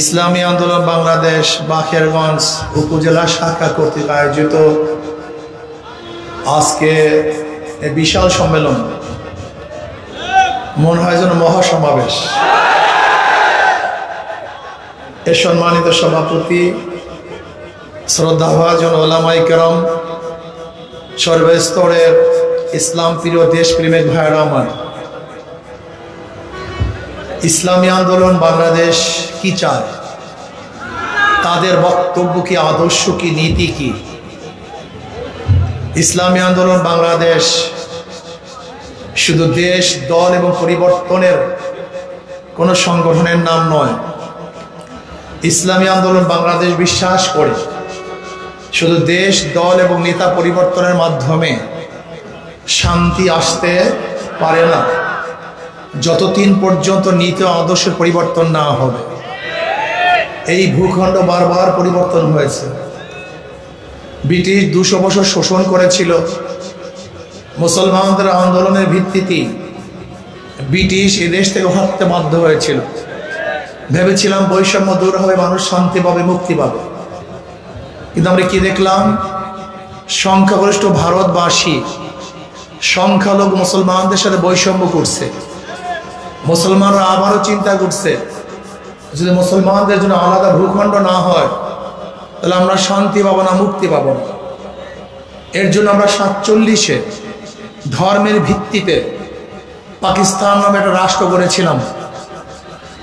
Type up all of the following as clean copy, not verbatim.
ইসলামী আন্দোলন বাংলাদেশ বাকেরগঞ্জ উপজেলা শাখা কর্তৃক আয়োজিত আজকে বিশাল সম্মেলন, মনে হয় যেন মহাসমাবেশ। এর সম্মানিত সভাপতি, শ্রদ্ধাভাজন ওলামায়ে কেরাম, সর্বস্তরের ইসলাম প্রিয় দেশপ্রেমিক ভাইয়েরা আমার, ইসলামী আন্দোলন বাংলাদেশ কি চায়, তাদের বক্তব্য কি, আদর্শ কি, নীতি কি? ইসলামী আন্দোলন বাংলাদেশ শুধু দেশ, দল এবং পরিবর্তনের কোনো সংগঠনের নাম নয়। ইসলামী আন্দোলন বাংলাদেশ বিশ্বাস করে শুধু দেশ, দল এবং নেতা পরিবর্তনের মাধ্যমে শান্তি আসতে পারে না, যতদিন পর্যন্ত নীতি আদর্শের পরিবর্তন না হবে। এই ভূখণ্ড বারবার পরিবর্তন হয়েছে। ব্রিটিশ 200 বছর শোষণ করেছিল। মুসলমানদের আন্দোলনের ভিত্তিতে ব্রিটিশ এদেশ থেকে হটতে বাধ্য হয়েছিল। ভেবেছিলাম বৈষম্য দূর হবে, মানুষ শান্তি পাবে, মুক্তি পাবে। কিন্তু আমরা কি দেখলাম? সংখ্যাগরিষ্ঠ ভারতবাসী সংখ্যালঘু মুসলমানদের সাথে বৈষম্য করছে। মুসলমানরা আবারও চিন্তা করছে, যদি মুসলমানদের জন্য আলাদা ভূখণ্ড না হয় তাহলে আমরা শান্তি পাবো না, মুক্তি পাবো না। এর জন্য আমরা 47-এ ধর্মের ভিত্তিতে পাকিস্তান নামে একটা রাষ্ট্র গড়েছিলাম।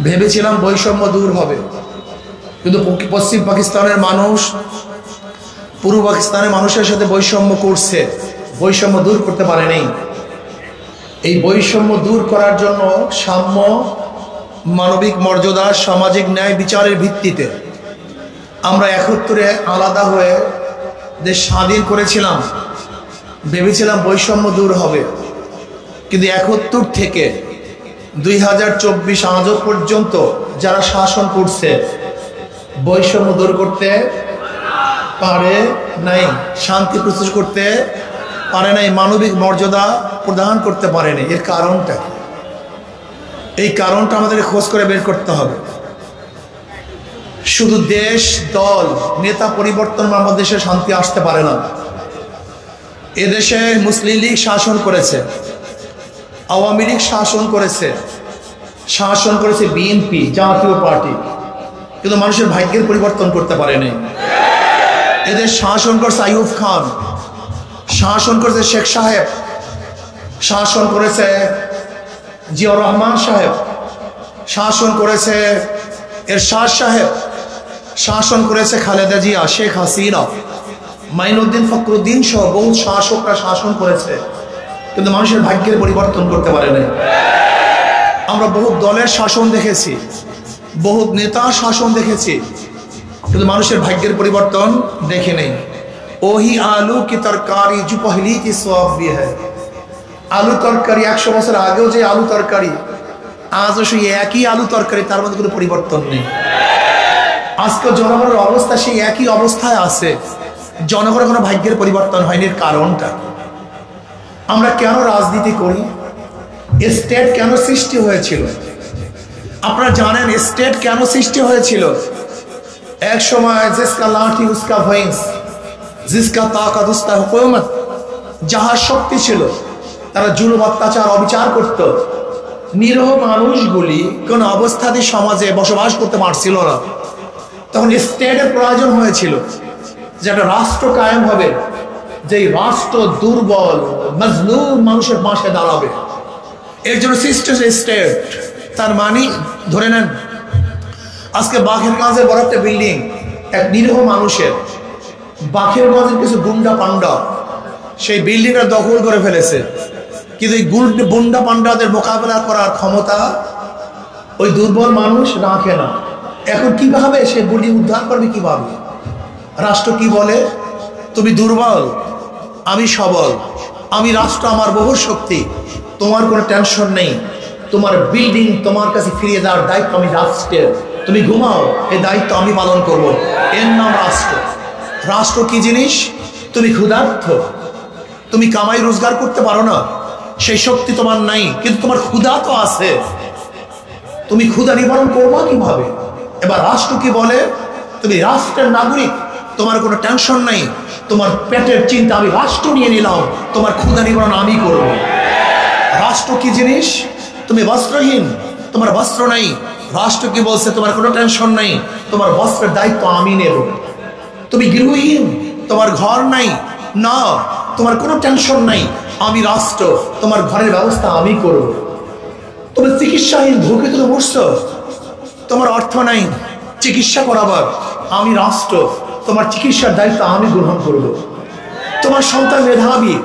ভেবেছিলাম বৈষম্য দূর হবে, কিন্তু পশ্চিম পাকিস্তানের মানুষ পূর্ব পাকিস্তানের মানুষের সাথে বৈষম্য করছে, বৈষম্য দূর করতে পারেনি। এই বৈষম্য দূর করার জন্য সাম্য, মানবিক মর্যাদা, সামাজিক ন্যায় বিচারের ভিত্তিতে আমরা 71-এ আলাদা হয়ে দেশ স্বাধীন করেছিলাম। ভেবেছিলাম বৈষম্য দূর হবে, কিন্তু 71 থেকে 2024 আজও পর্যন্ত যারা শাসন করছে বৈষম্য দূর করতে পারে নাই, শান্তি প্রতিষ্ঠা করতে পারে নাই, মানবিক মর্যাদা প্রদান করতে পারেনি। এর কারণটা কি? এই কারণটা আমাদের খোঁজ করে বের করতে হবে। শুধু দেশ, দল, নেতা পরিবর্তন আমাদের দেশে শান্তি আসতে পারে না। এদেশে মুসলিম লীগ শাসন করেছে, আওয়ামী লীগ শাসন করেছে, বিএনপি, জাতীয় পার্টি, কিন্তু মানুষের ভাগ্যের পরিবর্তন করতে পারেনি। এদের শাসন করছে আইয়ুব খান, শাসন করেছে শেখ সাহেব, শাসন করেছে জিয়াউর রহমান সাহেব, শাসন করেছে এরশাদ সাহেব, শাসন করেছে খালেদা জিয়া, শেখ হাসিনা, মাইনুদ্দিন ফখরুদ্দিন সহ বহু শাসকরা শাসন করেছে, কিন্তু মানুষের ভাগ্যের পরিবর্তন করতে পারেনি। আমরা বহু দলের শাসন দেখেছি, বহু নেতা শাসন দেখেছি, কিন্তু মানুষের ভাগ্যের পরিবর্তন দেখে নেই। ওহি আলু কি তরকারি जो पहली की स्वाब भी है। আলু তরকারি 100 বছর আগেও যে আলু তরকারি, আজও সেই একই আলু তরকারি, তার মধ্যে কোনো পরিবর্তন নেই। আজকে জনগণের অবস্থা সেই একই অবস্থায় আছে, জনগণের কোনো ভাগ্যের পরিবর্তন হয়নি। এর কারণটা, আমরা কেন রাজনীতি করি? স্টেট কেন সৃষ্টি হয়েছিল? আপনারা জানেন স্টেট কেন সৃষ্টি হয়েছিল? এক সময় জিসকা লাঠি উসকা ভৈंस, জিসকা তাকাত উসকা হুকুমত, যাহার শক্তি ছিল তারা জুলুম, অত্যাচার, অবিচার করত। নিরহ মানুষগুলি কোন অবস্থাতে সমাজে বসবাস করতে পারছিল না। তখন স্টেটের প্রয়োজন হয়েছিল যে একটা রাষ্ট্র কায়েম হবে, যেই রাষ্ট্র দুর্বল মজলুম মানুষের পাশে দাঁড়াবে। এর জন্য সৃষ্টি স্টেট। তার মানে ধরে নেন আজকে বাকেরগঞ্জের বড় একটা বিল্ডিং এক নিরীহ মানুষের, বাকেরগঞ্জের কিছু গুন্ডা পান্ডা সেই বিল্ডিংটা দখল করে ফেলেছে, কিন্তু এই গুন্ডা পান্ডাদের মোকাবেলা করার ক্ষমতা ওই দুর্বল মানুষ রাখে না। এখন কিভাবে সে বিল্ডিং উদ্ধার করবে? কিভাবে? রাষ্ট্র কি বলে? তুমি দুর্বল, আমি সবল, আমি রাষ্ট্র, আমার বহু শক্তি, তোমার কোনো টেনশন নেই, তোমার বিল্ডিং তোমার কাছে ফিরিয়ে দেওয়ার দায়িত্ব আমি রাষ্ট্রের, তুমি ঘুমাও, এই দায়িত্ব আমি পালন করব। এর নাম রাষ্ট্র। রাষ্ট্র কি জিনিস? তুমি ক্ষুধার্ত, তুমি কামাই রোজগার করতে পারো না, সেই শক্তি তোমার নাই, কিন্তু তোমার ক্ষুধা তো আছে। তুমি ক্ষুধা নিবারণ করবা কিভাবে? এবার রাষ্ট্র কি বলে, তুমি রাষ্ট্রের নাগরিক, তোমার কোনো টেনশন নাই, তোমার পেটের চিন্তা আমি রাষ্ট্র নিয়ে নিলাম, তোমার ক্ষুধা নিবারণ আমি করব। রাষ্ট্র কি জিনিস? তুমি বস্ত্রহীন, তোমার বস্ত্র নাই, রাষ্ট্র কি বলছে তোমার কোনো টেনশন নাই, তোমার বস্ত্রের দায়িত্ব আমি নেব। তুমি গৃহহীন, তোমার ঘর নাই, না তোমার কোনো টেনশন নাই, আমি রাষ্ট্র, তোমার ঘরের ব্যবস্থা আমি করব। তুমি চিকিৎসাহীন, ভুকে তুমি মরছো, তোমার অর্থ নাই চিকিৎসা করাবার, আমি রাষ্ট্র, তোমার চিকিৎসার দায়িত্ব আমি গ্রহণ করব। তোমার সন্তান মেধাবী,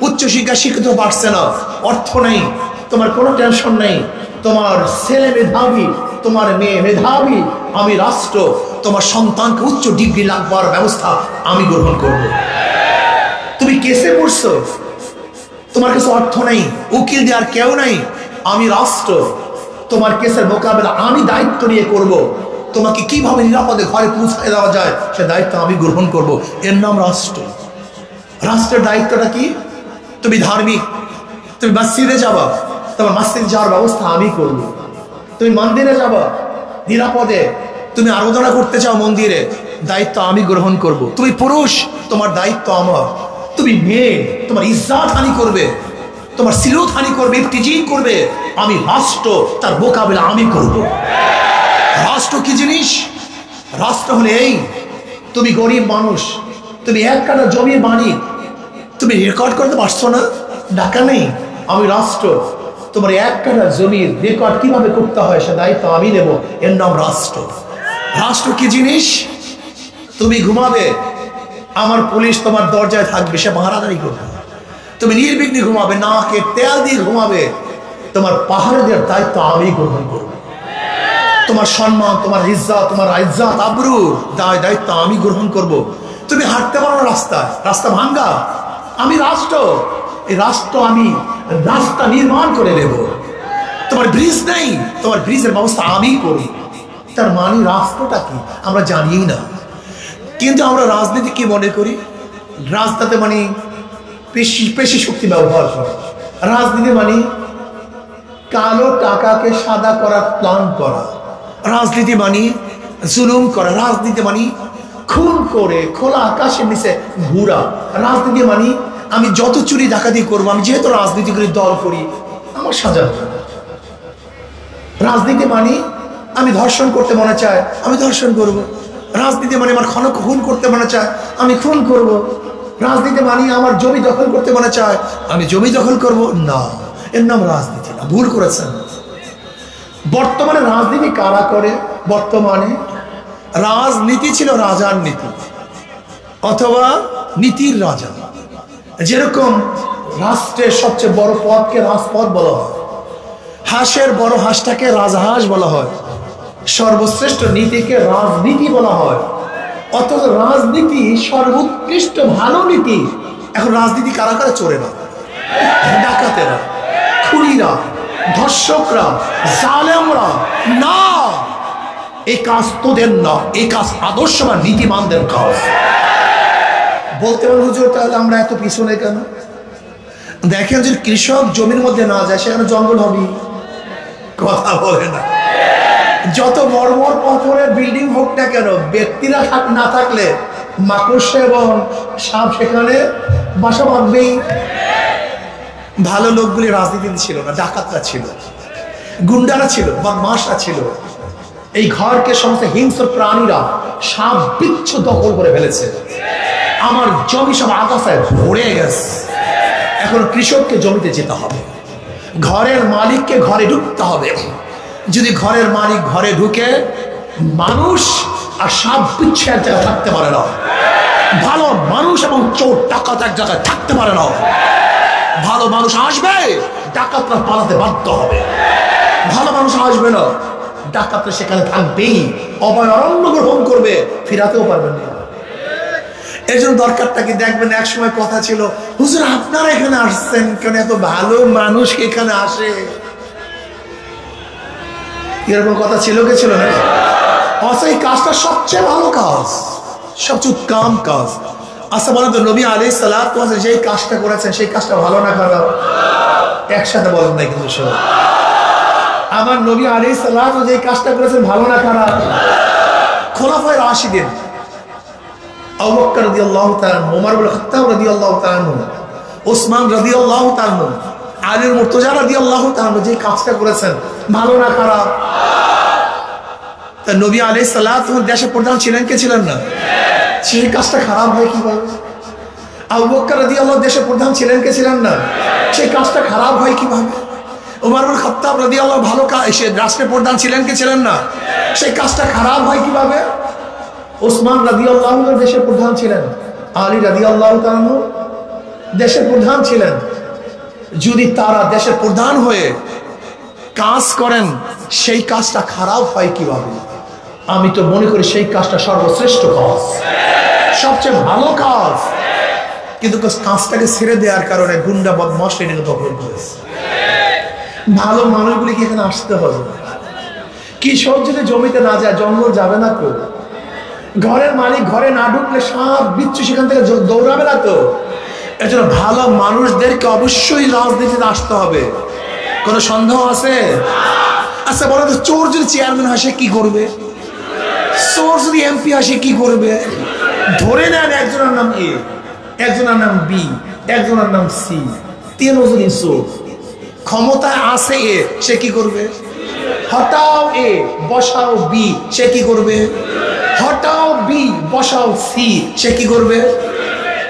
উচ্চশিক্ষা শিক্ষিত পারছে না, অর্থ নেই, তোমার কোনো টেনশন নেই, তোমার ছেলে মেধাবী, তোমার মেয়ে মেধাবী, আমি রাষ্ট্র, তোমার সন্তানকে উচ্চ ডিগ্রি লাগবার ব্যবস্থা আমি গ্রহণ করব। তুমি কেসে পড়ছো, তোমার কাছে অর্থ নেই, উকিল দেওয়ার কেউ নাই, আমি রাষ্ট্র, তোমার কেসের মোকাবেলা আমি দায়িত্ব নিয়ে করব। তোমাকে কিভাবে নিরাপদে ঘরে পৌঁছায় দেওয়া যায় সে দায়িত্ব আমি গ্রহণ করব। এর নাম রাষ্ট্র। রাষ্ট্রের দায়িত্বটা কি? তুমি ধার্মিক, তুমি মসজিদে যাবা, তোমার মসজিদে যাওয়ার ব্যবস্থা আমি করব। তুমি মন্দিরে যাবা নিরাপদে, তুমি আরাধনা করতে চাও মন্দিরে, দায়িত্ব আমি গ্রহণ করব। তুমি পুরুষ, তোমার দায়িত্ব আমার। তুমি মেয়ে, তোমার ইজ্জত হানি করবে, তোমার সিরত হানি করবে, ইফতিজিং করবে, আমি রাষ্ট্র, তার মোকাবেলা আমি করব। রাষ্ট্র কি জিনিস? রাষ্ট্র হলে এই, তুমি গরিব মানুষ, তুমি এক কাটা জমির মালিক, তুমি রেকর্ড করতে পারছো না, টাকা নেই, আমি রাষ্ট্র, তোমার এক কাটা জমির রেকর্ড কিভাবে করতে হয় সে দায়িত্ব আমি নেব। এর নাম রাষ্ট্র। রাষ্ট্র কি জিনিস? তুমি ঘুমাবে, আমার পুলিশ তোমার দরজায় থাকবে, সে পাহারাদারি করবে। তুমি নির্বিঘ্নে ঘুমাবে, নাকে তেল দিয়ে ঘুমাবে, তোমার পাহাড় দেওয়ার দায়িত্ব আমি গ্রহণ করব। তোমার সম্মান, তোমার ইজ্জত, তোমার ইজ্জত আবরুর দায়িত্ব আমি গ্রহণ করব। তুমি হাঁটতে পারো না রাস্তায়, রাস্তা ভাঙ্গা, আমি রাষ্ট্র, এই রাষ্ট্র আমি রাস্তা নির্মাণ করে দেব। তোমার ব্রিজ নেই, তোমার ব্রিজের ব্যবস্থা আমি করি। তার মানে রাষ্ট্রটা কি আমরা জানিই না, কিন্তু আমরা রাজনীতি কি মনে করি? রাজনীতি মানে পেশি শক্তি ব্যবহার করা, রাজনীতি মানে কালো টাকাকে সাদা করার প্ল্যান করা, রাজনীতি মানে জুলুম করা, রাজনীতি মানে খুন করে খোলা আকাশের নিচে ঘুরা, রাজনীতি মানে আমি যত চুরি ডাকাতি করবো, আমি যেহেতু রাজনীতি করি, দল করি, আমার সাজা। রাজনীতি মানে আমি ধর্ষণ করতে মনে চায়, আমি ধর্ষণ করব। রাজনীতি মানে আমার খুন করতে মনে চায়, আমি খুন করব। রাজনীতি মানে আমার জমি দখল করতে মনে চায়, আমি জমি দখল করব না। এর নাম রাজনীতি না, ভুল করেছেন। বর্তমানে রাজনীতি কারা করে? বর্তমানে রাজনীতি ছিল রাজার নীতি অথবা নীতির রাজা। যেরকম রাষ্ট্রের সবচেয়ে বড় পদকে রাজপদ বলা হয়, হাঁসের বড় হাঁসটাকে রাজহাঁস বলা হয়, সর্বশ্রেষ্ঠ নীতিকে রাজনীতি বলা হয়। অথচ রাজনীতি সর্বোৎকৃষ্ট ভালো নীতি। এখন রাজনীতি কারা কারা? চোরেরা, ডাকাতেরা, খুনিরা, ধর্ষকরা, জালেমরা। না, এই কাজ তোদের না, এই কাজ আদর্শ বা নীতিমানদের কাজ। বলতে পারেন হুজুর তাহলে আমরা এত পিছনে কেন? দেখেন যদি কৃষক জমির মধ্যে না যায় সেখানে জঙ্গল হবে, কথা বলে না। যত মর্মর পাথরের বিল্ডিং হোক না কেন, ব্যক্তিরা না থাকলে মাকড়সা এবং সাপ সেখানে বাসা বাঁধবেই। ভালো লোকগুলি রাজনীতিতে ছিল না, ডাকাতরা ছিল, গুন্ডারা ছিল, বদমাশরা ছিল। এই ঘরকে সমস্ত হিংস্র প্রাণীরা সাপ বিচ্ছু দখল করে ফেলেছে। আমার জমি সব আগাছায় ভরে গেছে। এখন কৃষককে জমিতে যেতে হবে, ঘরের মালিককে ঘরে ঢুকতে হবে। যদি ঘরের মালিক ঘরে ঢুকে, মানুষ আর সাপ বিচ্ছু এক জায়গায় থাকতে পারে না। ভালো মানুষ এবং চোর ডাকাত এক জায়গায় থাকতে পারে না। ভালো মানুষ আসবে, ডাকাতরা পালাতে বাধ্য হবে। ভালো মানুষ আসবে না, ডাকাতরা সেখানে থাকবেই, অভয়ারণ্য গ্রহণ করবে, ফিরাতেও পারবেন না। এই জন্য দরকারটা কি দেখবেন, এক সময় কথা ছিল হুজুর আপনারা এখানে আসছেন কেন, এত ভালো মানুষ এখানে আসে, এরকম কথা ছিল কি ছিল না? অথচ এই কাজটা সবচেয়ে ভালো কাজ, সবচেয়ে উত্তম কাজ। আচ্ছা বলেন তো, নবী আলাইহিস সালাতু ওয়াস সালাম যেই কাজটা করেছেন সেই কাজটা ভালো না খারাপ? একসাথে বলেন না কিন্তু সবাই। আমার নবী আলাইহিস সালাতু ওয়াস সালাম যেই কাজটা করেছেন ভালো না খারাপ? খুলাফায়ে রাশিদিন, আবু বকর রাদিয়াল্লাহু তাআলা, ওমর ইবনে খাত্তাব রাদিয়াল্লাহু তাআলা, ওসমান রাদিয়াল্লাহু তাআলা, আলী মুর্তজা রাদিয়াল্লাহু তাআলা যে কাজটা করেছেন, ভালো না খারাপ? তা নবী আলাইহিস সালাতু দেশের প্রধান ছিলেন কে ছিলেন না? সেই কাজটা খারাপ হয় কিভাবে? আবু বকর রাদিয়াল্লাহু দেশের প্রধান ছিলেন কে ছিলেন না? সেই কাজটা খারাপ হয় কিভাবে? ওমর ইবনে খাত্তাব রাদিয়াল্লাহু ভালো রাষ্ট্রের প্রধান ছিলেন কে ছিলেন না? সেই কাজটা খারাপ হয় কিভাবে? ওসমান রাদিয়াল্লাহু দেশের প্রধান ছিলেন, আলী রাদিয়াল্লাহু তাআলা দেশের প্রধান ছিলেন। যদি তারা দেশের প্রধান হয়ে কাজ করেন, সেই কাজটা খারাপ হয় কিভাবে? আমি তো মনে করি সেই কাজটা সর্বশ্রেষ্ঠ কাজ, সবচেয়ে ভালো কাজ। কিন্তু কাজটাকে ছেড়ে দেওয়ার কারণে গুন্ডা বদমাশ এটাকে দখল করেছে। ভালো মানুষগুলিকে এখানে আসতে হবে। কৃষক যদি জমিতে না যায়, জঙ্গল যাবে না তো? ঘরের মালিক ঘরে না ঢুকলে সাপ বিচ্ছু সেখান থেকে দৌড়াবে না তো? এর জন্য ভালো মানুষদেরকে অবশ্যই রাজনীতিতে আসতে হবে। কোনো সন্দেহ আছে? আচ্ছা বলো তো, চোর যদি চেয়ারম্যান হয় সে কি করবে? চোর যদি এমপি হয় সে কি করবে? ধরে নেন একজনের নাম এ, একজনের নাম বি, একজনের নাম সি, তিনজনই চোর, ক্ষমতায় আছে এ, সে কি করবে? হটাও এ বসাও বি, সে কি করবে? হটাও বি বসাও সি, সে কি করবে?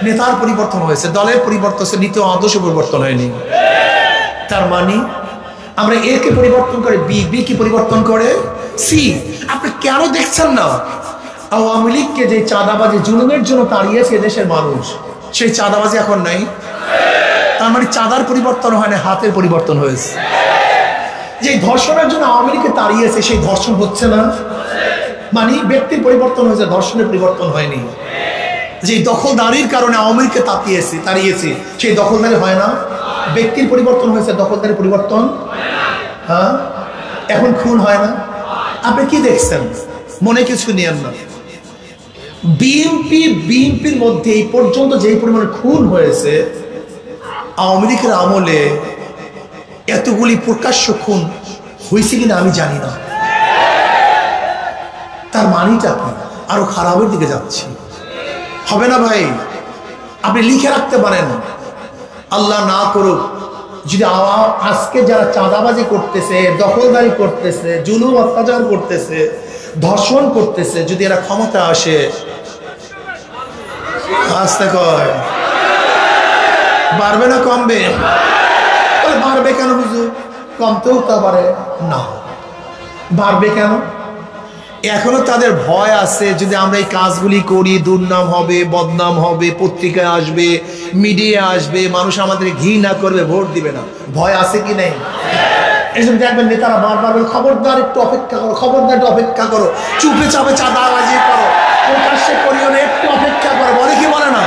নেতার পরিবর্তন হয়েছে, দলের পরিবর্তন হয়েছে, নীতি আদর্শ পরিবর্তন হয়নি। তার মানে আমরা এ কে পরিবর্তন করে বি, বি কি পরিবর্তন করে সি। আপনি কেন দেখছেন না আওয়ামী লীগকে যে চাঁদাবাজি জুলুমের জন্য তাড়িয়েছে দেশের মানুষ, সেই চাঁদাবাজি এখন নাই? তার মানে চাঁদার পরিবর্তন হয় না, হাতের পরিবর্তন হয়েছে। যে ধর্ষণের জন্য আওয়ামী লীগকে তাড়িয়েছে, সেই ধর্ষণ হচ্ছে না, মানে ব্যক্তির পরিবর্তন হয়েছে, ধর্ষণের পরিবর্তন হয়নি। যে দখলদারির কারণে আওয়ামী লীগকে তাড়িয়েছে, সেই দখলদারি হয় না, ব্যক্তির পরিবর্তন হয়েছে, দখলদারি পরিবর্তন। হ্যাঁ, এখন খুন হয় না? আপনি কি দেখছেন? মনে কিছু নিয়েন না। বিএনপির মধ্যে এই পর্যন্ত যে পরিমাণে খুন হয়েছে, আওয়ামী লীগের আমলে এতগুলি প্রকাশ্য খুন হয়েছে কিনা আমি জানি না। তার মানিটা কি? আরো খারাপের দিকে যাচ্ছি, হবে না ভাই? আপনি লিখে রাখতে পারেন, আল্লাহ না করুক যদি আজকে যারা চাঁদাবাজি করতেছে, দখলদারি করতেছে, জুলুম অত্যাচার করতেছে, ধর্ষণ করতেছে, যদি এরা ক্ষমতা আসে, আসতে কয় বাড়বে না কমবে? বাড়বে কেন হুজুর? কমতেও তা পারে না, বাড়বে কেন? এখনো তাদের ভয় আছে, যদি আমরা এই কাজগুলি করি দুর্নাম হবে, বদনাম হবে, পত্রিকায় আসবে, মিডিয়া আসবে, মানুষ আমাদের ঘৃণা করবে, ভোট দিবে না। ভয় আছে কি নেই? এসব দেখবেন নেতারা বারবার বলে, খবরদার একটু অপেক্ষা করো, খবরদার একটু অপেক্ষা করো, চুপে চাপে চাঁদাবাজি করো, প্রকাশ্যে করিও না, একটু অপেক্ষা করো। বলে কি বলে না?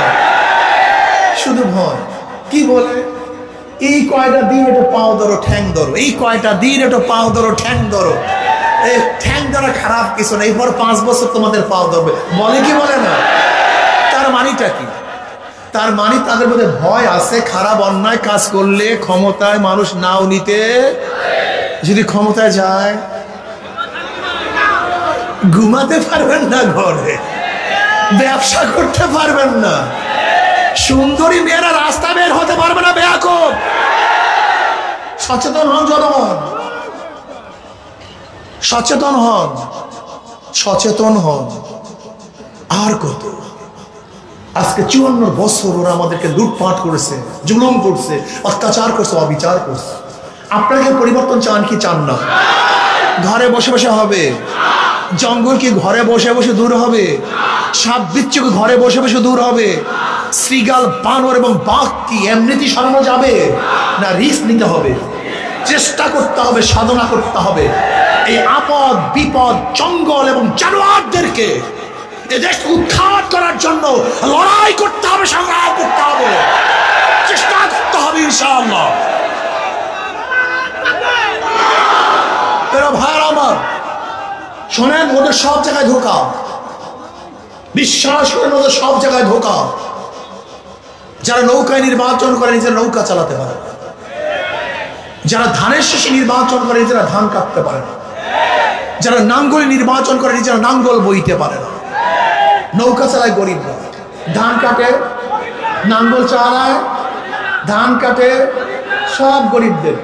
শুধু ভয়। কি বলে? এই কয়টা দিন একটু পাও ধরো, ঠ্যাং ধরো, এই কয়টা দিন একটু পাও ধরো, ঠ্যাং ধরো। এই ঠ্যাং ধরা খারাপ কিছু না, এরপর 5 বছর তোমাদের পাও ধরবে। বলে কি বলে না? তার মানিটা কি? তার মানে তাদের মধ্যে ভয় আছে, খারাপ অন্যায় কাজ করলে ক্ষমতায় মানুষ নাও নিতে, যদি ক্ষমতায় যায় ঘুমাতে পারবেন না, ঘরে ব্যবসা করতে পারবেন না, সুন্দরী মেয়েরা রাস্তা বের হতে পারবে না। বেয়াকুব, সচেতন হন জনগণ, সচেতন হন, সচেতন হন। আর কত? আজকে 54 বছর ওরা আমাদেরকে লুটপাট করেছে, জুলুম করছে, অত্যাচার করছে, অবিচার করছে। আপনাকে পরিবর্তন চান কি চান না? ঘরে বসে বসে হবে? জঙ্গল কি ঘরে বসে বসে দূর হবে? সাপ বিচ্ছু কি ঘরে বসে বসে দূর হবে? শ্রীগাল, বানর এবং বাঘ কি এমনিতেই সরানো যাবে না? রিস্ক নিতে হবে, চেষ্টা করতে হবে, সাধনা করতে হবে। এই আপদ বিপদ, জঙ্গল এবং জানোয়ারদেরকে এদেশ উদ্ধার করার জন্য লড়াই করতে হবে, সংগ্রাম করতে হবে, চেষ্টা করতে হবে ইনশাআল্লাহ। ভাইরা আমার শোনেন, ওদের সব জায়গায় ধোঁকা, বিশ্বাস করেন, ওদের সব জায়গায় ধোঁকা। যারা নৌকায় নির্বাচন করে নিজেরা নৌকা চালাতে পারে, যারা ধানের শেষে নির্বাচন করে নিজেরা ধান কাটতে পারে না, যারা নাঙ্গল নির্বাচন করে নিজেরা নাঙ্গল বইতে পারে না, নৌকা চালায় গরিবরা, ধান কাটে, নাঙ্গল চালায়, ধান কাটে, সব গরিবদের।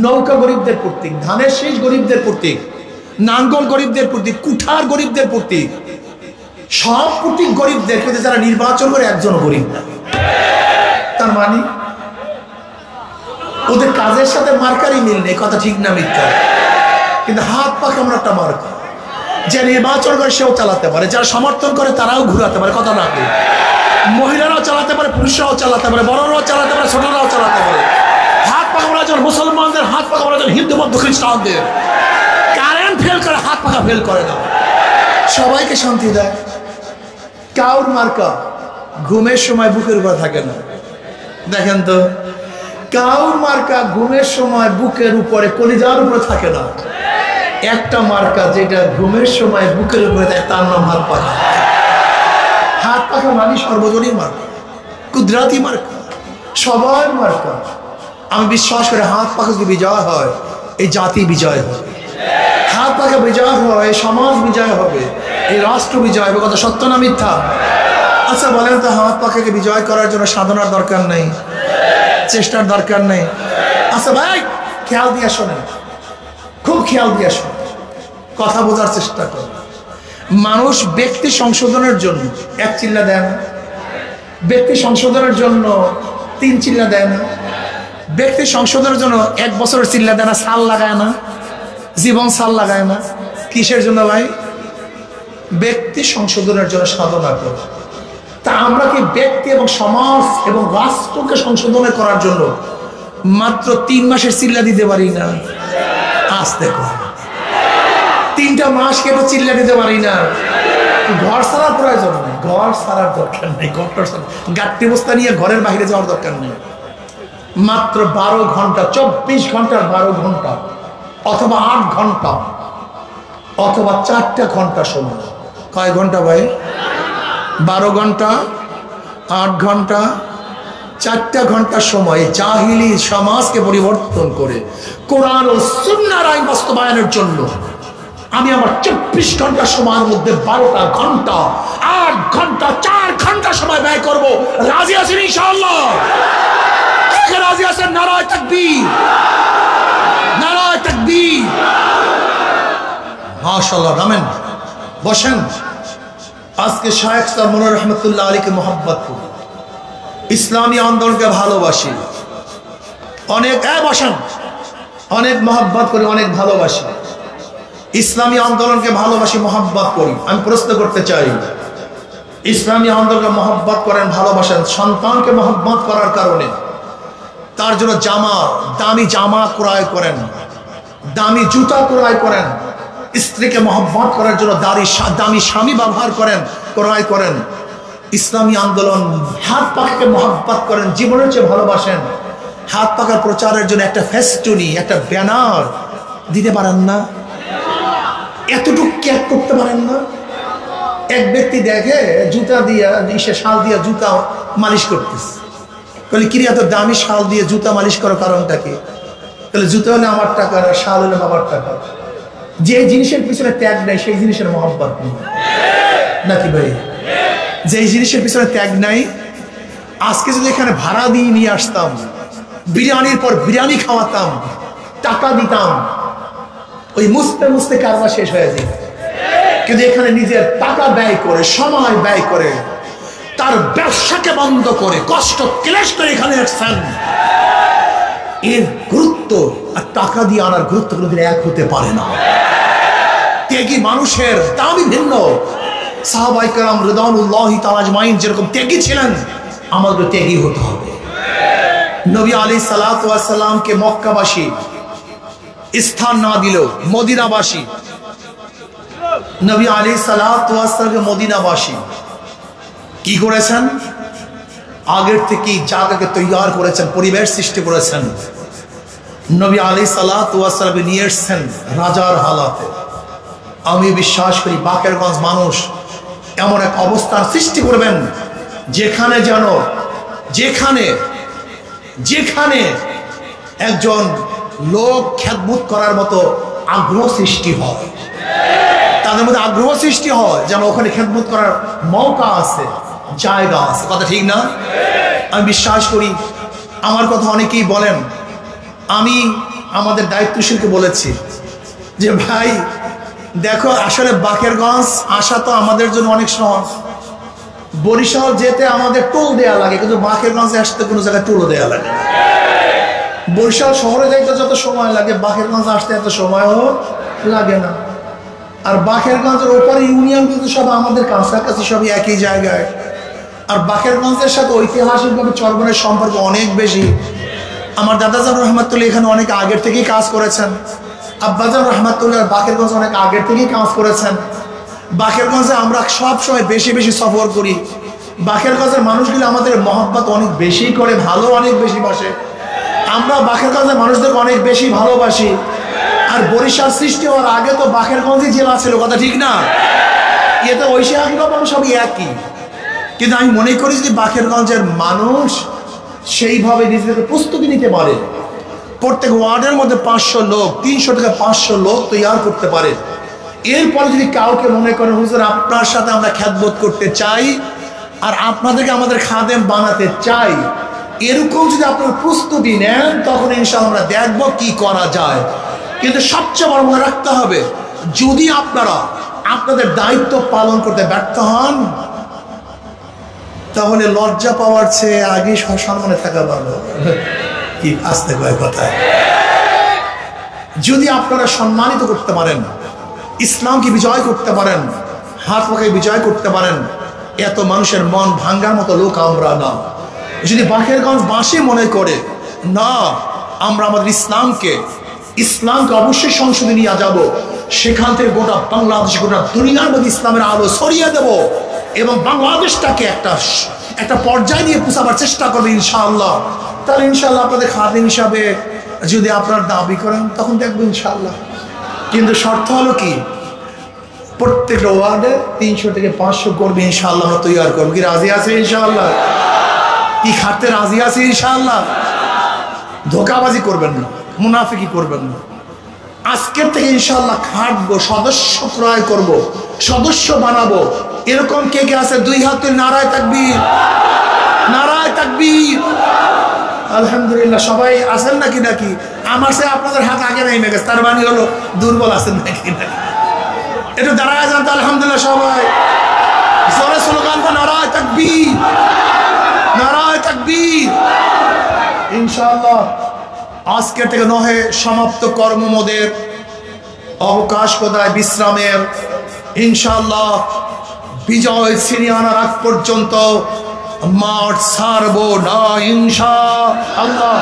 নৌকা গরিবদের প্রতীক, ধানের শীষ গরিবদের প্রতীক, নাঙ্গল গরিবদের প্রতীক, কুঠার গরিবদের প্রতীক, সব প্রতীক গরিবদের। কিন্তু যারা নির্বাচন করে একজন গরিব না, তার মানে ওদের কাজের সাথে মার্কারই মিল নেই। কথা ঠিক না মিথ্যা? কিন্তু হাত পা কেমন একটা মার্কা। যে নির্বাচন করে সেও চালাতে পারে, যারা সমর্থন করে তারাও ঘুরাতে পারে। কথা না, মহিলারাও চালাতে পারে, পুরুষরাও চালাতে পারে, বড়রাও চালাতে পারে, ছোটরাও চালাতে পারে। হাত পা কামড়া যেন মুসলমানদের, হাত পা কামড়া যেন হিন্দু বৌদ্ধ খ্রিস্টানদের। কারেন্ট ফেল করে, হাত পাখা ফেল করে না, সবাইকে শান্তি দেয়। কাউর মার্কা ঘুমের সময় বুকের উপর থাকে না। দেখেন তো, কাউর মার্কা ঘুমের সময় বুকের উপরে, কলিজার উপরে থাকে না। একটা মার্কা যেটা ঘুমের সময় বুকের উপরে থাকে, তার নাম হাত পাখা। হাত পাখা মানে সর্বজনীন মার্কা, কুদরাতি মার্কা, সবার মার্কা। আমি বিশ্বাস করি হাত পাখা যদি বিজয় হয়, এই জাতি বিজয় হবে। হাত পাখা বিজয় হয়, সমাজ বিজয় হবে, এই রাষ্ট্র বিজয় হবে। কথা সত্য না মিথ্যা? আচ্ছা বলেন তো, হাত পাখাকে বিজয় করার জন্য সাধনার দরকার নেই, চেষ্টার দরকার নেই? আচ্ছা ভাই, খেয়াল দিয়ে শোনেন, খুব খেয়াল দিয়ে শোনেন, কথা বোঝার চেষ্টা করেন। মানুষ ব্যক্তি সংশোধনের জন্য এক চিল্লা দেয় না, ব্যক্তি সংশোধনের জন্য 3 চিল্লা দেয় না, ব্যক্তি সংশোধনের জন্য 1 বছরের চিল্লা দেয় না, সাল লাগায় না, জীবন সাল লাগায় না। কিসের জন্য ভাই? ব্যক্তি সংশোধনের জন্য সাধনা করে। তা আমরা কি ব্যক্তি এবং সমাজ এবং রাষ্ট্রকে সংশোধন করার জন্য মাত্র 3 মাসের চিল্লা দিতে পারি না? আসতে কর, 3টা মাস কেটে চিল্লা দিতে পারি না? ঘর ছাড়ার প্রয়োজন নেই, ঘর ছাড়ার দরকার নেই, গাট্টি বস্তা নিয়ে ঘরের বাইরে যাওয়ার দরকার নেই। মাত্র 12 ঘন্টা, 24 ঘন্টার 12 ঘন্টা, অথবা 8 ঘন্টা, অথবা 4টা ঘন্টা সময়। কয় ঘন্টা ভাই? 12 ঘন্টা, 8 ঘন্টা, 4টা ঘন্টা সময় জাহিলি সমাজকে পরিবর্তন করে কোরআন ও সুন্নাহর আইন বাস্তবায়নের জন্য আমি আমার 24 ঘন্টা সময়ের মধ্যে 12টা ঘন্টা, 8 ঘন্টা, 4 ঘন্টা সময় ব্যয় করব। রাজি আছেন ইনশাআল্লাহ? রাজি আছেন? নারায়ে তাকবীর, নারায়ে তাকবীর। মাশাআল্লাহ। নামেন, বসেন। আজকে শায়েখ সাহেব মনির রহমতুল্লাহ আলীকে মহব্বত করি, ইসলামী আন্দোলনকে ভালোবাসি অনেক। বসেন। অনেক মহব্বত করি, অনেক ভালোবাসি, ইসলামী আন্দোলনকে ভালোবাসি, মহব্বত করি। আমি প্রশ্ন করতে চাই, ইসলামী আন্দোলনকে মহব্বত করেন, ভালোবাসেন, সন্তানকে মহব্বত করার কারণে তার জন্য দামি জামা ক্রয় করেন, দামি জুতা ক্রয় করেন, স্ত্রীকে মহব্বত করার জন্য দামি স্বামী ব্যবহার করেন, ক্রয় করেন। ইসলামী আন্দোলন হাত পাখাকে মহব্বত করেন, জীবনের চেয়ে ভালোবাসেন। হাত পাখার প্রচারের জন্য একটা ফেস্টুনি, একটা ব্যানার দিতে পারেন না? এতটুকু ক্যাপ করতে পারেন না? এক ব্যক্তি দেখে জুতা দিয়া, শাল দিয়া জুতা মালিশ করতেছে, বলে কিরে এত দামি শাল দিয়ে জুতা মালিশ করার কারণটা কি? তাহলে জুতা হলে আমার টাকা, আর শাল হলে বাবার টাকা। যে জিনিসের পিছনে ত্যাগ নাই, সেই জিনিসের মহব্বত নেই, নাকি ভাই? যে জিনিসের পিছনে ত্যাগ নাই, আজকে যদি এখানে ভাড়া দিয়ে নিয়ে আসতাম, বিরিয়ানির পর বিরিয়ানি খাওয়াতাম, টাকা দিতাম, ওই মুছতে মুছতে কারবার শেষ হয়ে যায়। কিন্তু এখানে নিজের টাকা ব্যয় করে, সময় ব্যয় করে, তার ব্যবসাকে বন্ধ করে, কষ্ট ক্লেশ করে এখানে আসছেন। এর গুরুত্ব আর টাকা দিয়ে আনার গুরুত্ব কোনোদিন এক হতে পারে না। ত্যাগী মানুষের দামই ভিন্ন। সাহাবায়ে কেরাম রিদওয়ানুল্লাহি তাআলা আজমাইন যেরকম ত্যাগী ছিলেন, আমাদের ত্যাগী হতে হবে। নবী আলাইহিস সালাতু ওয়াস সালামকে মক্কাবাসী স্থান না দিলেও মদিনাবাসী, নবী আলাইহিস সালাতু ওয়াস সালামকে মদিনাবাসী কি করেছেন? আগের থেকেই জায়গাকে তৈরি করেছেন, পরিবেশ সৃষ্টি করেছেন। নবী আলাইহিস সালাতু ওয়াস সালাম নিয়ে এসেছেন রাজার হালাতে। আমি বিশ্বাস করি বাকেরগঞ্জ মানুষ এমন এক অবস্থার সৃষ্টি করবেন যেখানে যেন যেখানে একজন লোক খেদমত করার মতো আগ্রহ সৃষ্টি হয়। তাদের মধ্যে আগ্রহ সৃষ্টি হয় যেন ওখানে খেদমত করার মৌকা আছে, জায়গা আছে। কথা ঠিক না? আমি বিশ্বাস করি, আমার কথা অনেকেই বলেন, আমি আমাদের দায়িত্বশীলকে বলেছি যে ভাই দেখো, আসলে বাকেরগঞ্জ আসা তো আমাদের জন্য অনেক সহজ। বরিশাল যেতে আমাদের টোল দেয়া লাগে, কিন্তু বাকেরগঞ্জে আসতে কোনো জায়গায় টোল দেয়া লাগে। বরিশাল শহরে যাইতে যত সময় লাগে, বাকেরগঞ্জ আসতে এত সময়ও লাগে না। আর বাকেরগঞ্জের ওপারে ইউনিয়ন কিন্তু সব আমাদের কাছাকাছি, সবই একই জায়গায়। আর বাকেরগঞ্জের সাথে ঐতিহাসিকভাবে চরবনের সম্পর্ক অনেক বেশি। আমার দাদাজান রহমাতুল্লাহ এখানে অনেক আগের থেকেই কাজ করেছেন, আব্বাজান রহমাতুল্লাহ বাকেরগঞ্জ অনেক আগের থেকেই কাজ করেছেন। বাকেরগঞ্জে আমরা সব সময় বেশি বেশি সফর করি। বাকেরগঞ্জের মানুষগুলো আমাদের মহব্বত অনেক বেশি করে, ভালো অনেক বেশি বাসে। আমরা বাকেরগঞ্জের মানুষদেরকে অনেক বেশি ভালোবাসি। আর বরিশাল সৃষ্টি হওয়ার আগে তো বাকেরগঞ্জই জেলা ছিল। কথা ঠিক না? এতে ঐতিহাসিকভাবে আমরা সবই একই। কিন্তু আমি মনে করি যে বাকেরগঞ্জের মানুষ সেইভাবে নিজেদেরকে প্রস্তুতি নিতে পারে, প্রত্যেক ওয়ার্ডের মধ্যে 500 লোক, 300 থেকে 500 লোক তৈরি করতে পারে। এরপরে যদি কাউকে মনে করেন হুজুর আপনার সাথে আমরা খেদমত করতে চাই আর আপনাদেরকে আমাদের খাদেম বানাতে চাই, এরকম যদি আপনার প্রস্তুতি নেন, তখন ইনশাআল্লাহ আমরা দেখবো কি করা যায়। কিন্তু সবচেয়ে বড় মনে রাখতে হবে, যদি আপনারা আপনাদের দায়িত্ব পালন করতে ব্যর্থ হন, তাহলে লজ্জা পাওয়ার চেয়ে আগে সম্মানে থাকা ভালো। কি আসতে কয় কথা। যদি আপনারা সম্মানিত করতে পারেন, ইসলামকে বিজয় করতে পারেন, হাত পাখায় বিজয় করতে পারেন, এত মানুষের মন ভাঙ্গার মতো লোক আমরা না। যদি বাকেরগঞ্জ বাসী মনে করে না, আমরা আমাদের ইসলামকে অবশ্যই সংসদে নিয়ে যাব, সেখান থেকে গোটা বাংলাদেশ, গোটা দুনিয়ার মধ্যে ইসলামের আলো ছড়িয়ে দেব এবং বাংলাদেশটাকে একটা পর্যায়ে নিয়ে পৌঁছাবার চেষ্টা করবে ইনশাআল্লাহ, তাহলে ইনশাআল্লাহ আপনাদের খাদেম হিসাবে যদি আপনার দাবি করেন, তখন দেখবো ইনশাআল্লাহ। কিন্তু শর্ত হলো কি, প্রত্যেকটা ওয়ার্ডে 300 থেকে 500 করবে ইনশাআল্লাহ, আমরা তৈরি করবো। কি রাজি আছে ইনশাআল্লাহ? কি খাটতে রাজি আছে ইনশাআল্লাহ? ধোকাবাজি করবেন না, মুনাফিকি করবেন না। আজকের থেকে ইনশাআল্লাহ খাটবো, সদস্য ক্রয় করব, সদস্য বানাবো। এরকম কে কে আছে? 2 হাতে নারায়ে তাকবীর, নারায়ে তাকবীর। আলহামদুলিল্লাহ, সবাই আছেন নাকি? নাকি আমার সে আপনাদের হাত আগে নেমে গেছে, তার মানে হলো দুর্বল আছেন নাকি? একটু দাঁড়ায় যান তো। আলহামদুলিল্লাহ, সবাই জোরে স্লোগান দেন, নারায়ে তাকবীর, নারায়ে তাকবীর। ইনশাআল্লাহ আজকে থেকে নহে সমাপ্ত কর্মমোদের, অবকাশ কোথায় বিশ্রামের। ইনশাআল্লাহ বিজয় ছিনিয়ে আনার আগ পর্যন্ত মাঠ ছাড়বো না ইনশাআল্লাহ।